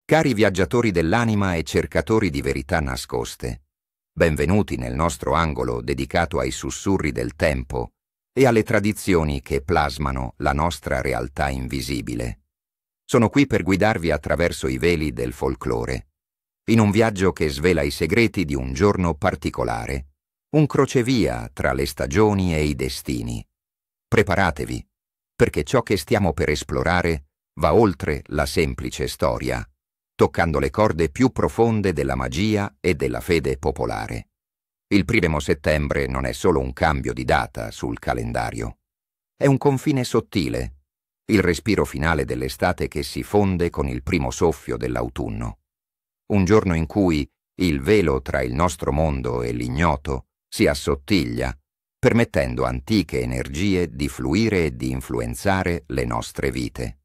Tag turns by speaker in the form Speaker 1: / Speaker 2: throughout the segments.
Speaker 1: Cari viaggiatori dell'anima e cercatori di verità nascoste, benvenuti nel nostro angolo dedicato ai sussurri del tempo e alle tradizioni che plasmano la nostra realtà invisibile. Sono qui per guidarvi attraverso i veli del folklore, in un viaggio che svela i segreti di un giorno particolare, un crocevia tra le stagioni e i destini. Preparatevi, perché ciò che stiamo per esplorare va oltre la semplice storia, toccando le corde più profonde della magia e della fede popolare. Il 1° settembre non è solo un cambio di data sul calendario. È un confine sottile, il respiro finale dell'estate che si fonde con il primo soffio dell'autunno. Un giorno in cui il velo tra il nostro mondo e l'ignoto si assottiglia, permettendo antiche energie di fluire e di influenzare le nostre vite.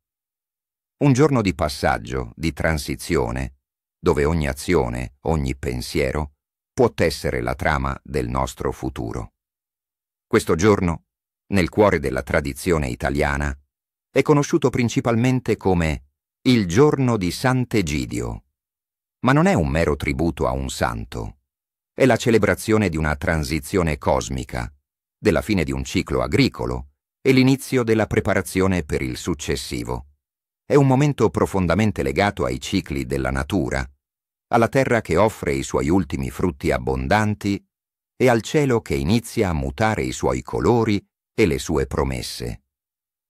Speaker 1: Un giorno di passaggio, di transizione, dove ogni azione, ogni pensiero può tessere la trama del nostro futuro. Questo giorno, nel cuore della tradizione italiana, è conosciuto principalmente come il giorno di Sant'Egidio. Ma non è un mero tributo a un santo. È la celebrazione di una transizione cosmica, della fine di un ciclo agricolo e l'inizio della preparazione per il successivo. È un momento profondamente legato ai cicli della natura, alla terra che offre i suoi ultimi frutti abbondanti e al cielo che inizia a mutare i suoi colori e le sue promesse.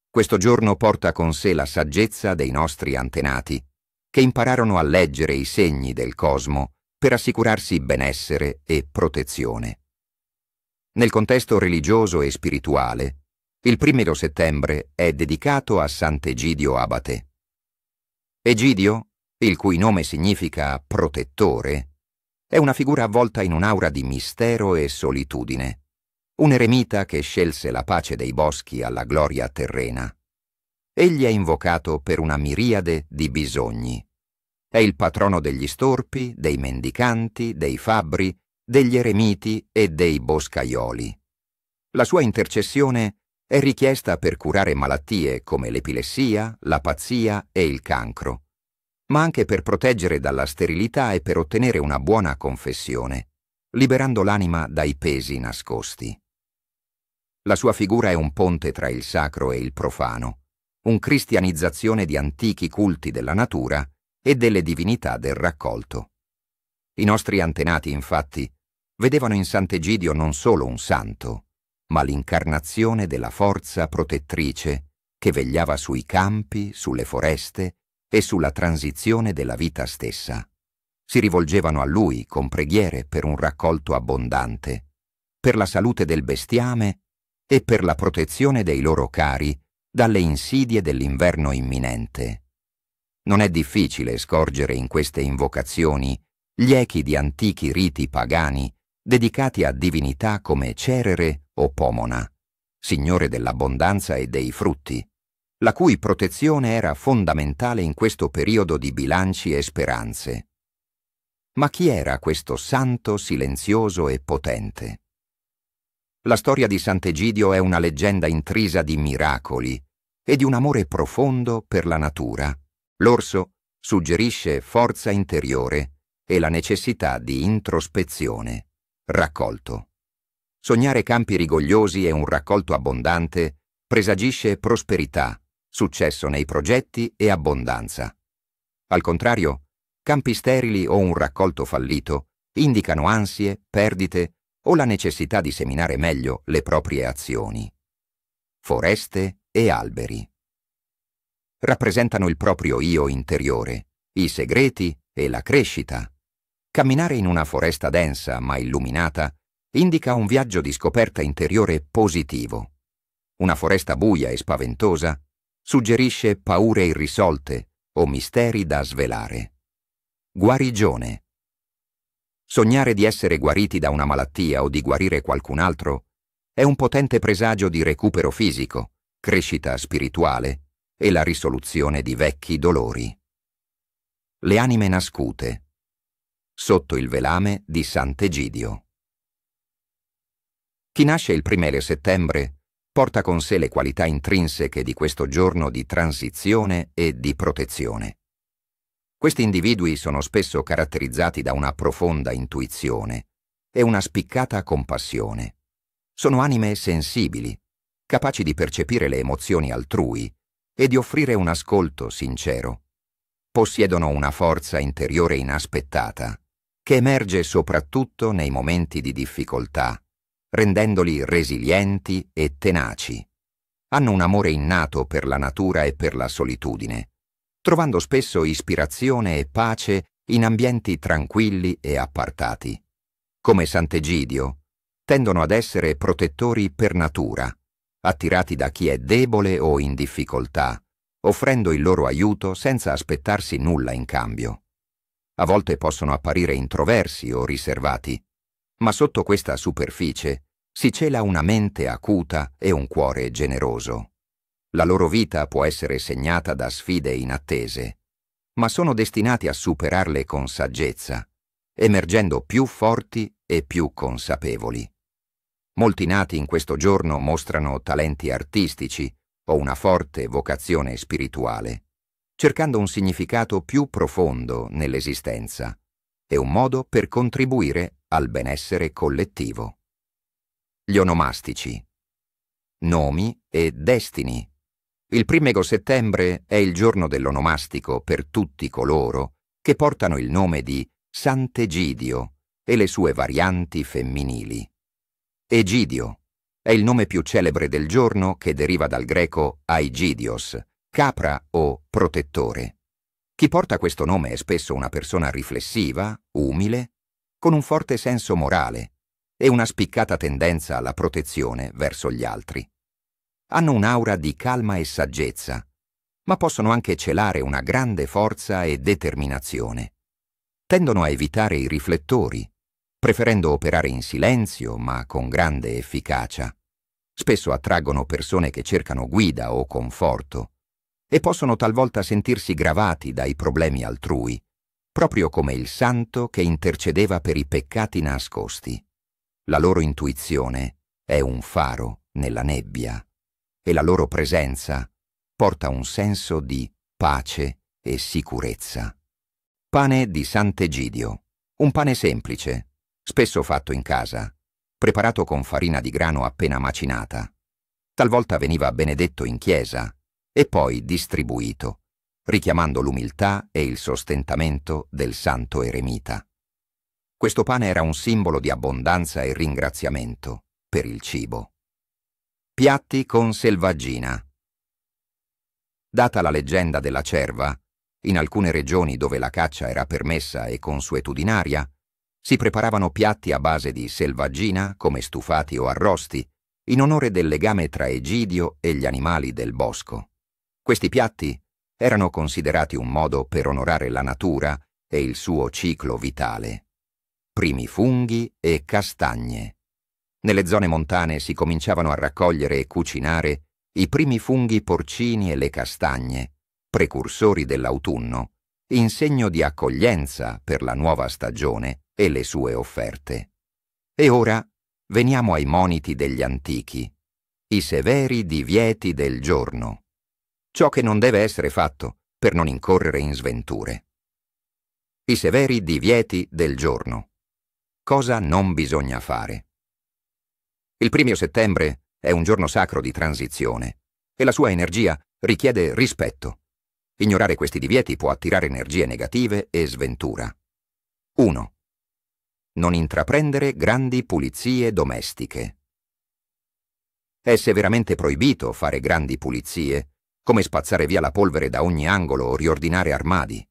Speaker 1: Questo giorno porta con sé la saggezza dei nostri antenati, che impararono a leggere i segni del cosmo per assicurarsi benessere e protezione. Nel contesto religioso e spirituale, il 1° settembre è dedicato a Sant'Egidio Abate. Egidio, il cui nome significa protettore, è una figura avvolta in un'aura di mistero e solitudine, un eremita che scelse la pace dei boschi alla gloria terrena. Egli è invocato per una miriade di bisogni. È il patrono degli storpi, dei mendicanti, dei fabbri, degli eremiti e dei boscaioli. La sua intercessione è richiesta per curare malattie come l'epilessia, la pazzia e il cancro, ma anche per proteggere dalla sterilità e per ottenere una buona confessione, liberando l'anima dai pesi nascosti. La sua figura è un ponte tra il sacro e il profano, un cristianizzazione di antichi culti della natura e delle divinità del raccolto. I nostri antenati, infatti, vedevano in Sant'Egidio non solo un santo, ma l'incarnazione della forza protettrice che vegliava sui campi, sulle foreste e sulla transizione della vita stessa. Si rivolgevano a lui con preghiere per un raccolto abbondante, per la salute del bestiame e per la protezione dei loro cari dalle insidie dell'inverno imminente. Non è difficile scorgere in queste invocazioni gli echi di antichi riti pagani dedicati a divinità come Cerere o Pomona, signore dell'abbondanza e dei frutti, la cui protezione era fondamentale in questo periodo di bilanci e speranze. Ma chi era questo santo silenzioso e potente? La storia di Sant'Egidio è una leggenda intrisa di miracoli e di un amore profondo per la natura. L'orso suggerisce forza interiore e la necessità di introspezione. Raccolto. Sognare campi rigogliosi e un raccolto abbondante presagisce prosperità, successo nei progetti e abbondanza. Al contrario, campi sterili o un raccolto fallito indicano ansie, perdite o la necessità di seminare meglio le proprie azioni. Foreste e alberi rappresentano il proprio io interiore, i segreti e la crescita. Camminare in una foresta densa ma illuminata indica un viaggio di scoperta interiore positivo. Una foresta buia e spaventosa suggerisce paure irrisolte o misteri da svelare. Guarigione. Sognare di essere guariti da una malattia o di guarire qualcun altro è un potente presagio di recupero fisico, crescita spirituale e la risoluzione di vecchi dolori. Le anime nascute. Sotto il velame di Sant'Egidio. Chi nasce il 1° settembre porta con sé le qualità intrinseche di questo giorno di transizione e di protezione. Questi individui sono spesso caratterizzati da una profonda intuizione e una spiccata compassione. Sono anime sensibili, capaci di percepire le emozioni altrui e di offrire un ascolto sincero. Possiedono una forza interiore inaspettata, che emerge soprattutto nei momenti di difficoltà, rendendoli resilienti e tenaci. Hanno un amore innato per la natura e per la solitudine, trovando spesso ispirazione e pace in ambienti tranquilli e appartati. Come Sant'Egidio, tendono ad essere protettori per natura, attirati da chi è debole o in difficoltà, offrendo il loro aiuto senza aspettarsi nulla in cambio. A volte possono apparire introversi o riservati, ma sotto questa superficie si cela una mente acuta e un cuore generoso. La loro vita può essere segnata da sfide inattese, ma sono destinati a superarle con saggezza, emergendo più forti e più consapevoli. Molti nati in questo giorno mostrano talenti artistici o una forte vocazione spirituale, cercando un significato più profondo nell'esistenza e un modo per contribuire al benessere collettivo. Gli onomastici. Nomi e destini. Il 1° settembre è il giorno dell'onomastico per tutti coloro che portano il nome di Sant'Egidio e le sue varianti femminili. Egidio è il nome più celebre del giorno, che deriva dal greco Aigidios, capra o protettore. Chi porta questo nome è spesso una persona riflessiva, umile, con un forte senso morale e una spiccata tendenza alla protezione verso gli altri. Hanno un'aura di calma e saggezza, ma possono anche celare una grande forza e determinazione. Tendono a evitare i riflettori, preferendo operare in silenzio ma con grande efficacia. Spesso attraggono persone che cercano guida o conforto e possono talvolta sentirsi gravati dai problemi altrui, proprio come il santo che intercedeva per i peccati nascosti. La loro intuizione è un faro nella nebbia e la loro presenza porta un senso di pace e sicurezza. Pane di Sant'Egidio. Un pane semplice, spesso fatto in casa, preparato con farina di grano appena macinata. Talvolta veniva benedetto in chiesa e poi distribuito, richiamando l'umiltà e il sostentamento del santo eremita. Questo pane era un simbolo di abbondanza e ringraziamento per il cibo. Piatti con selvaggina. Data la leggenda della cerva, in alcune regioni dove la caccia era permessa e consuetudinaria, si preparavano piatti a base di selvaggina, come stufati o arrosti, in onore del legame tra Egidio e gli animali del bosco. Questi piatti erano considerati un modo per onorare la natura e il suo ciclo vitale. Primi funghi e castagne. Nelle zone montane si cominciavano a raccogliere e cucinare i primi funghi porcini e le castagne, precursori dell'autunno, in segno di accoglienza per la nuova stagione e le sue offerte. E ora veniamo ai moniti degli antichi, i severi divieti del giorno, ciò che non deve essere fatto per non incorrere in sventure. I severi divieti del giorno. Cosa non bisogna fare? Il 1° settembre è un giorno sacro di transizione e la sua energia richiede rispetto. Ignorare questi divieti può attirare energie negative e sventura. 1. Non intraprendere grandi pulizie domestiche. È severamente proibito fare grandi pulizie, come spazzare via la polvere da ogni angolo o riordinare armadi.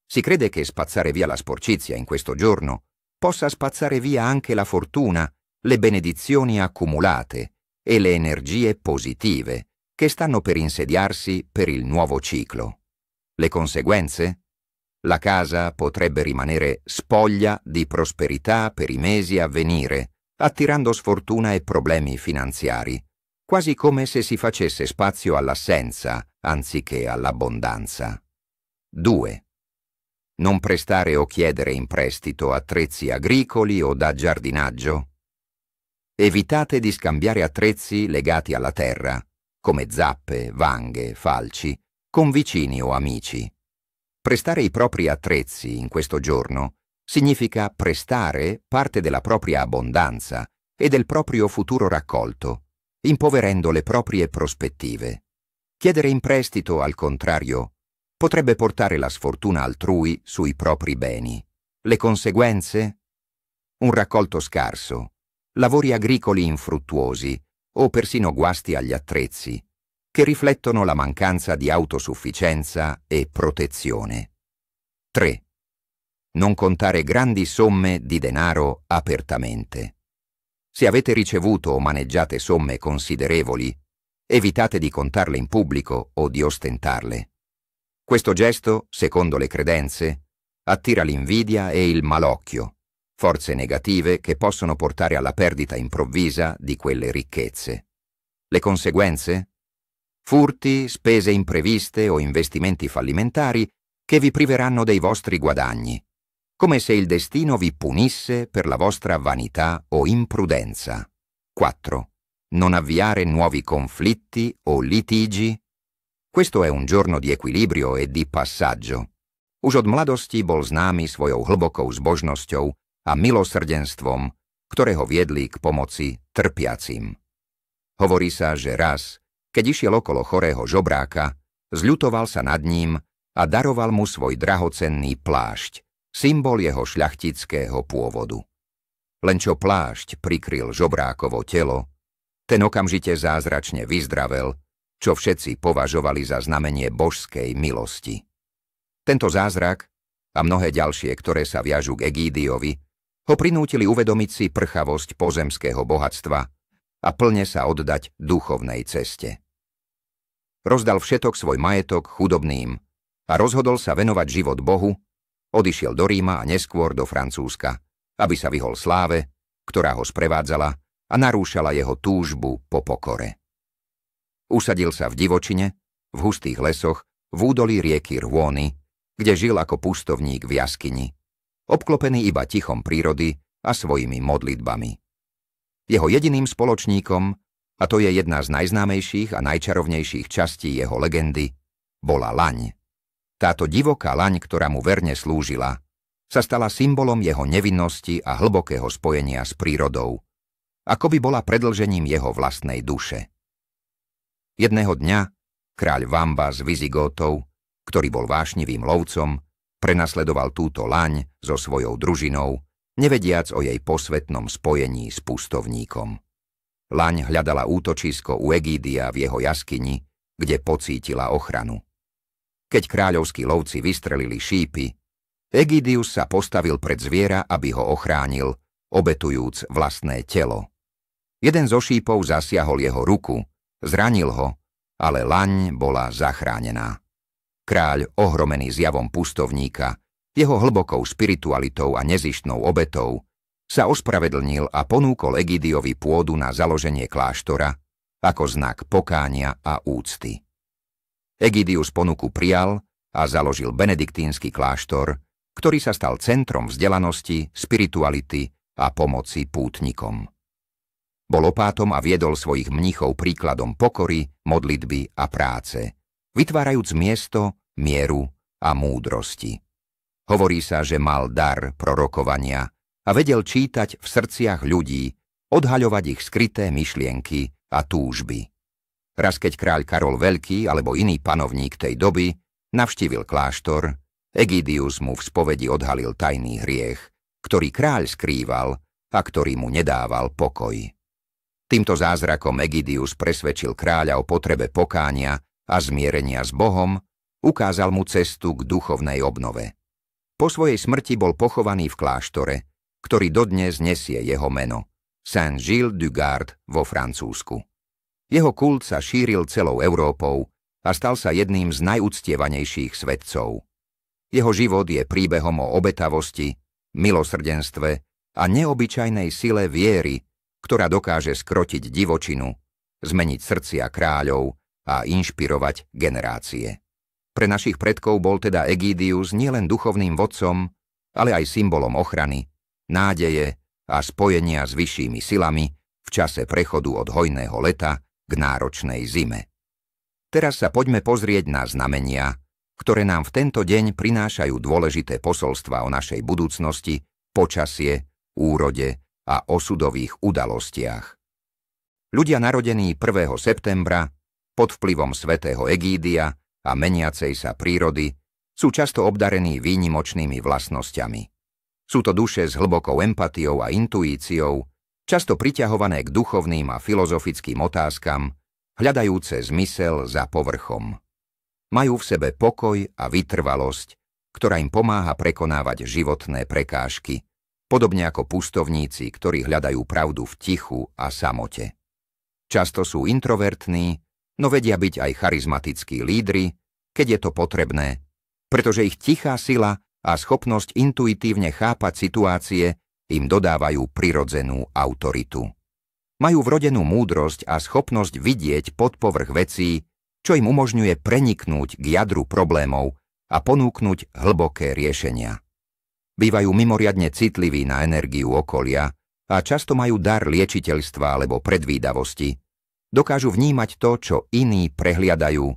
Speaker 1: Si crede che spazzare via la sporcizia in questo giorno possa spazzare via anche la fortuna, le benedizioni accumulate e le energie positive che stanno per insediarsi per il nuovo ciclo. Le conseguenze? La casa potrebbe rimanere spoglia di prosperità per i mesi a venire, attirando sfortuna e problemi finanziari, quasi come se si facesse spazio all'assenza anziché all'abbondanza. 2. Non prestare o chiedere in prestito attrezzi agricoli o da giardinaggio. Evitate di scambiare attrezzi legati alla terra, come zappe, vanghe, falci, con vicini o amici. Prestare i propri attrezzi in questo giorno significa prestare parte della propria abbondanza e del proprio futuro raccolto, impoverendo le proprie prospettive. Chiedere in prestito, al contrario, potrebbe portare la sfortuna altrui sui propri beni. Le conseguenze? Un raccolto scarso, lavori agricoli infruttuosi o persino guasti agli attrezzi, che riflettono la mancanza di autosufficienza e protezione. 3. Non contare grandi somme di denaro apertamente. Se avete ricevuto o maneggiate somme considerevoli, evitate di contarle in pubblico o di ostentarle. Questo gesto, secondo le credenze, attira l'invidia e il malocchio, forze negative che possono portare alla perdita improvvisa di quelle ricchezze. Le conseguenze? Furti, spese impreviste o investimenti fallimentari che vi priveranno dei vostri guadagni, come se il destino vi punisse per la vostra vanità o imprudenza. 4. Non avviare nuovi conflitti o litigi. Questo è un giorno di equilibrio e di passaggio. Už od mladosti bol známy svojou hlbokou zbožnosťou a milosrdenstvom, ktoré ho viedli k pomoci trpiacim. Hovorí sa, že raz, keď išiel okolo chorého žobráka, zľutoval sa nad ním a daroval mu svoj drahocenný plášť, symbol jeho šľachtického pôvodu. Len čo plášť prikryl žobrákovo telo, ten okamžite zázračne vyzdravel, čo všetci považovali za znamenie božskej milosti. Tento zázrak a mnohé ďalšie, ktoré sa viažú k Egídiovi, ho prinútili uvedomiť si prchavosť pozemského bohatstva a plne sa oddať duchovnej ceste. Rozdal všetok svoj majetok chudobným a rozhodol sa venovať život Bohu, odišiel do Ríma a neskôr do Francúzska, aby sa vyhol sláve, ktorá ho sprevádzala a narúšala jeho túžbu po pokore. Usadil sa v divočine, v hustých lesoch, v údolí rieky Rhôny, kde žil ako pustovník v jaskyni, obklopený iba tichom prírody a svojimi modlitbami. Jeho jediným spoločníkom, a to je jedna z najznámejších a najčarovnejších častí jeho legendy, bola laň. Táto divoká laň, ktorá mu verne slúžila, sa stala symbolom jeho nevinnosti a hlbokého spojenia s prírodou, ako by bola predĺžením jeho vlastnej duše. Jedného dňa kráľ Vamba z Vizigótov, ktorý bol vášnivým lovcom, prenasledoval túto laň so svojou družinou, nevediac o jej posvetnom spojení s pustovníkom. Laň hľadala útočisko u Egídia v jeho jaskyni, kde pocítila ochranu. Keď kráľovskí lovci vystrelili šípy, Egídius sa postavil pred zviera, aby ho ochránil, obetujúc vlastné telo. Jeden zo šípov zasiahol jeho ruku, zranil ho, ale laň bola zachránená. Kráľ, ohromený zjavom pustovníka, jeho hlbokou spiritualitou a nezištnou obetou, sa ospravedlnil a ponúkol Egídiovi pôdu na založenie kláštora ako znak pokánia a úcty. Egídius ponuku prijal a založil benediktínsky kláštor, ktorý sa stal centrom vzdelanosti, spirituality a pomoci pútnikom. Bol opátom a viedol svojich mníchov príkladom pokory, modlitby a práce, vytvárajúc miesto, mieru a múdrosti. Hovorí sa, že mal dar prorokovania a vedel čítať v srdciach ľudí, odhaľovať ich skryté myšlienky a túžby. Raz keď kráľ Karol Veľký alebo iný panovník tej doby navštívil kláštor, Egídius mu v spovedi odhalil tajný hriech, ktorý kráľ skrýval a ktorý mu nedával pokoj. Týmto zázrakom Egídius presvedčil kráľa o potrebe pokánia a zmierenia s Bohom, ukázal mu cestu k duchovnej obnove. Po svojej smrti bol pochovaný v kláštore, ktorý dodnes nesie jeho meno, Saint-Gilles-du-Gard vo Francúzsku. Jeho kult sa šíril celou Európou a stal sa jedným z najúctievanejších svetcov. Jeho život je príbehom o obetavosti, milosrdenstve a neobyčajnej sile viery, ktorá dokáže skrotiť divočinu, zmeniť srdcia kráľov a inšpirovať generácie. Pre našich predkov bol teda Egídius nielen duchovným vodcom, ale aj symbolom ochrany, nádeje a spojenia s vyššími silami v čase prechodu od hojného leta k náročnej zime. Teraz sa poďme pozrieť na znamenia, ktoré nám v tento deň prinášajú dôležité posolstvá o našej budúcnosti, počasie, úrode a osudových udalostiach. Ľudia narodení 1. septembra pod vplyvom svätého Egídia a meniacej sa prírody sú často obdarení výnimočnými vlastnosťami. Sú to duše s hlbokou empatiou a intuíciou, často priťahované k duchovným a filozofickým otázkam, hľadajúce zmysel za povrchom. Majú v sebe pokoj a vytrvalosť, ktorá im pomáha prekonávať životné prekážky, podobne ako pustovníci, ktorí hľadajú pravdu v tichu a samote. Často sú introvertní, no vedia byť aj charizmatickí lídri, keď je to potrebné, pretože ich tichá sila a schopnosť intuitívne chápať situácie im dodávajú prirodzenú autoritu. Majú vrodenú múdrosť a schopnosť vidieť pod povrch vecí, čo im umožňuje preniknúť k jadru problémov a ponúknuť hlboké riešenia. Bývajú mimoriadne citliví na energiu okolia a často majú dar liečiteľstva alebo predvídavosti. Dokážu vnímať to, čo iní prehliadajú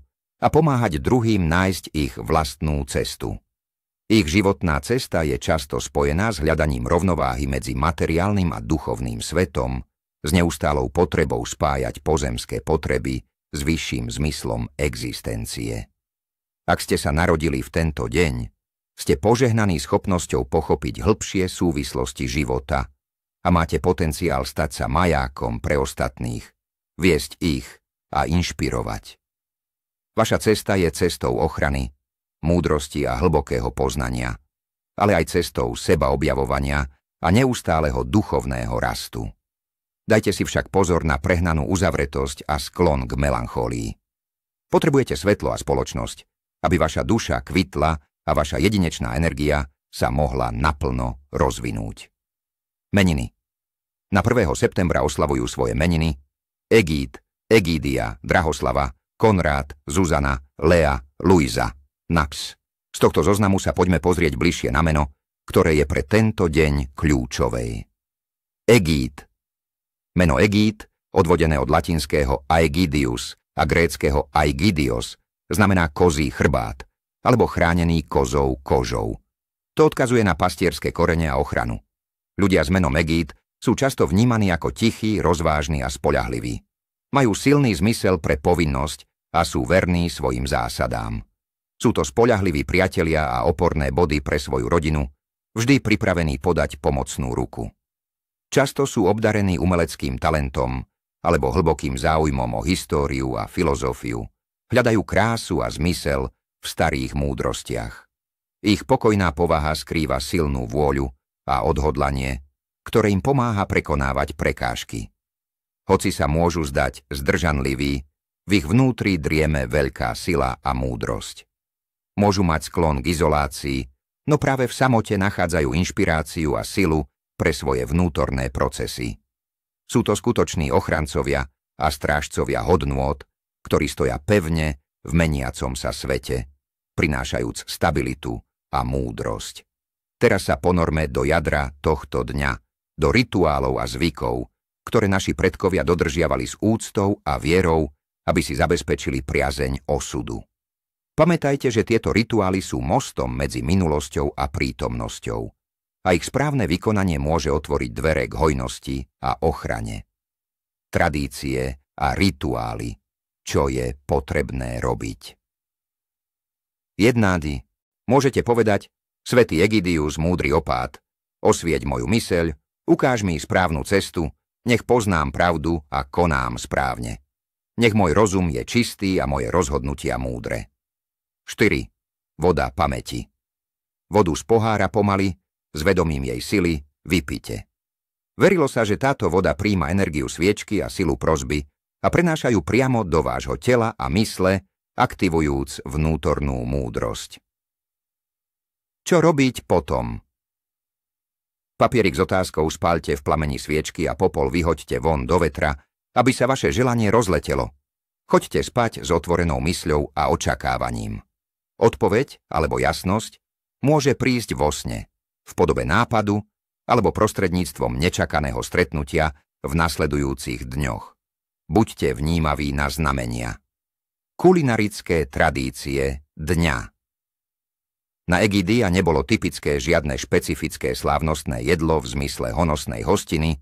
Speaker 1: a pomáhať druhým nájsť ich vlastnú cestu. Ich životná cesta je často spojená s hľadaním rovnováhy medzi materiálnym a duchovným svetom, s neustálou potrebou spájať pozemské potreby s vyšším zmyslom existencie. Ak ste sa narodili v tento deň, ste požehnaní schopnosťou pochopiť hĺbšie súvislosti života a máte potenciál stať sa majákom pre ostatných, viesť ich a inšpirovať. Vaša cesta je cestou ochrany, múdrosti a hlbokého poznania, ale aj cestou sebaobjavovania a neustáleho duchovného rastu. Dajte si však pozor na prehnanú uzavretosť a sklon k melancholii. Potrebujete svetlo a spoločnosť, aby vaša duša kvitla a vaša jedinečná energia sa mohla naplno rozvinúť. Meniny. Na 1. septembra oslavujú svoje meniny Egíd, Egídia, Drahoslava, Konrád, Zuzana, Lea, Luisa, Nax. Z tohto zoznamu sa poďme pozrieť bližšie na meno, ktoré je pre tento deň kľúčovej. Egíd. Meno Egíd, odvodené od latinského Aegidius a gréckeho Aigidios, znamená kozí chrbát, alebo chránený kozou kožou. To odkazuje na pastierské korene a ochranu. Ľudia s menom Egíd sú často vnímaní ako tichí, rozvážni a spoľahliví. Majú silný zmysel pre povinnosť a sú verní svojim zásadám. Sú to spoľahliví priatelia a oporné body pre svoju rodinu, vždy pripravení podať pomocnú ruku. Často sú obdarení umeleckým talentom alebo hlbokým záujmom o históriu a filozofiu, hľadajú krásu a zmysel v starých múdrostiach. Ich pokojná povaha skrýva silnú vôľu a odhodlanie, ktoré im pomáha prekonávať prekážky. Hoci sa môžu zdať zdržanliví, v ich vnútri drieme veľká sila a múdrosť. Môžu mať sklon k izolácii, no práve v samote nachádzajú inšpiráciu a silu pre svoje vnútorné procesy. Sú to skutoční ochrancovia a strážcovia hodnôt, ktorí stoja pevne v meniacom sa svete, prinášajúc stabilitu a múdrosť. Teraz sa ponorme do jadra tohto dňa, do rituálov a zvykov, ktoré naši predkovia dodržiavali s úctou a vierou, aby si zabezpečili priazeň osudu. Pamätajte, že tieto rituály sú mostom medzi minulosťou a prítomnosťou a ich správne vykonanie môže otvoriť dvere k hojnosti a ochrane. Tradície a rituály, čo je potrebné robiť. Jednádi, môžete povedať: Svätý Egidius, múdry opát, osvieť moju myseľ, ukáž mi správnu cestu, nech poznám pravdu a konám správne. Nech môj rozum je čistý a moje rozhodnutia múdre. 4. Voda pamäti. Vodu z pohára pomaly, s vedomím jej sily, vypite. Verilo sa, že táto voda prijíma energiu sviečky a silu prosby a prenášajú priamo do vášho tela a mysle, aktivujúc vnútornú múdrosť. Čo robiť potom? Papierik s otázkou spáľte v plameni sviečky a popol vyhoďte von do vetra, aby sa vaše želanie rozletelo. Choďte spať s otvorenou mysľou a očakávaním. Odpoveď alebo jasnosť môže prísť vo sne, v podobe nápadu alebo prostredníctvom nečakaného stretnutia v nasledujúcich dňoch. Buďte vnímaví na znamenia. Kulinarické tradície dňa. Na Egídia nebolo typické žiadne špecifické slávnostné jedlo v zmysle honosnej hostiny,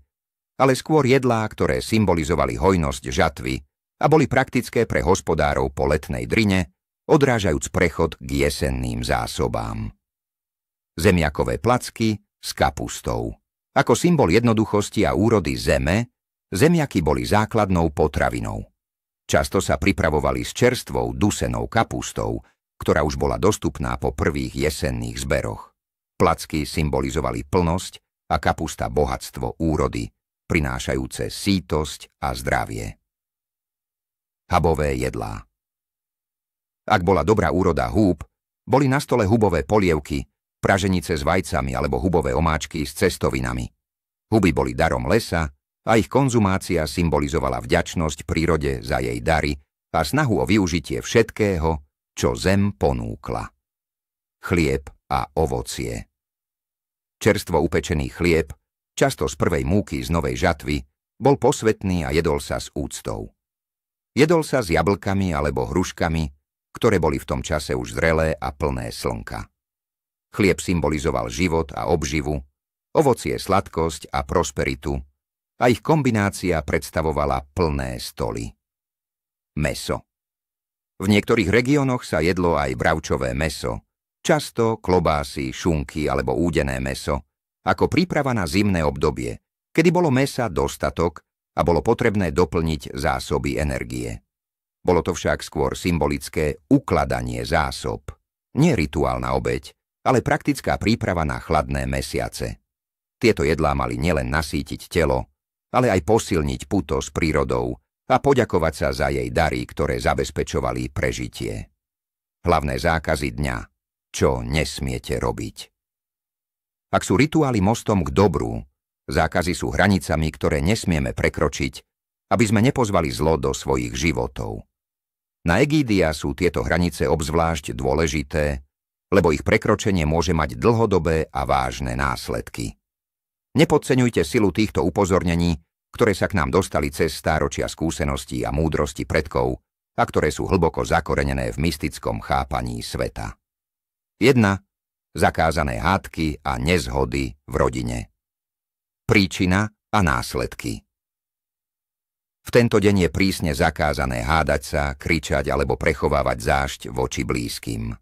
Speaker 1: ale skôr jedlá, ktoré symbolizovali hojnosť žatvy a boli praktické pre hospodárov po letnej drine, odrážajúc prechod k jesenným zásobám. Zemiakové placky s kapustou. Ako symbol jednoduchosti a úrody zeme, zemiaky boli základnou potravinou. Často sa pripravovali s čerstvou dusenou kapustou, ktorá už bola dostupná po prvých jesenných zberoch. Placky symbolizovali plnosť a kapusta bohatstvo úrody, prinášajúce sítosť a zdravie. Hubové jedlá. Ak bola dobrá úroda húb, boli na stole hubové polievky, praženice s vajcami alebo hubové omáčky s cestovinami. Huby boli darom lesa a ich konzumácia symbolizovala vďačnosť prírode za jej dary a snahu o využitie všetkého, čo zem ponúkla. Chlieb a ovocie. Čerstvo upečený chlieb, často z prvej múky z novej žatvy, bol posvätný a jedol sa s úctou. Jedol sa s jablkami alebo hruškami, ktoré boli v tom čase už zrelé a plné slnka. Chlieb symbolizoval život a obživu, ovocie sladkosť a prosperitu, a ich kombinácia predstavovala plné stoly. Mäso. V niektorých regiónoch sa jedlo aj bravčové mäso, často klobásy, šunky alebo údené mäso, ako príprava na zimné obdobie, kedy bolo mäsa dostatok a bolo potrebné doplniť zásoby energie. Bolo to však skôr symbolické ukladanie zásob, nie rituálna obeť, ale praktická príprava na chladné mesiace. Tieto jedlá mali nielen nasýtiť telo, ale aj posilniť puto s prírodou a poďakovať sa za jej dary, ktoré zabezpečovali prežitie. Hlavné zákazy dňa, čo nesmiete robiť. Ak sú rituály mostom k dobru, zákazy sú hranicami, ktoré nesmieme prekročiť, aby sme nepozvali zlo do svojich životov. Na Egídia sú tieto hranice obzvlášť dôležité, lebo ich prekročenie môže mať dlhodobé a vážne následky. Nepodceňujte silu týchto upozornení, ktoré sa k nám dostali cez stáročia skúseností a múdrosti predkov a ktoré sú hlboko zakorenené v mystickom chápaní sveta. 1. Zakázané hádky a nezhody v rodine. Príčina a následky. V tento deň je prísne zakázané hádať sa, kričať alebo prechovávať zášť voči blízkym.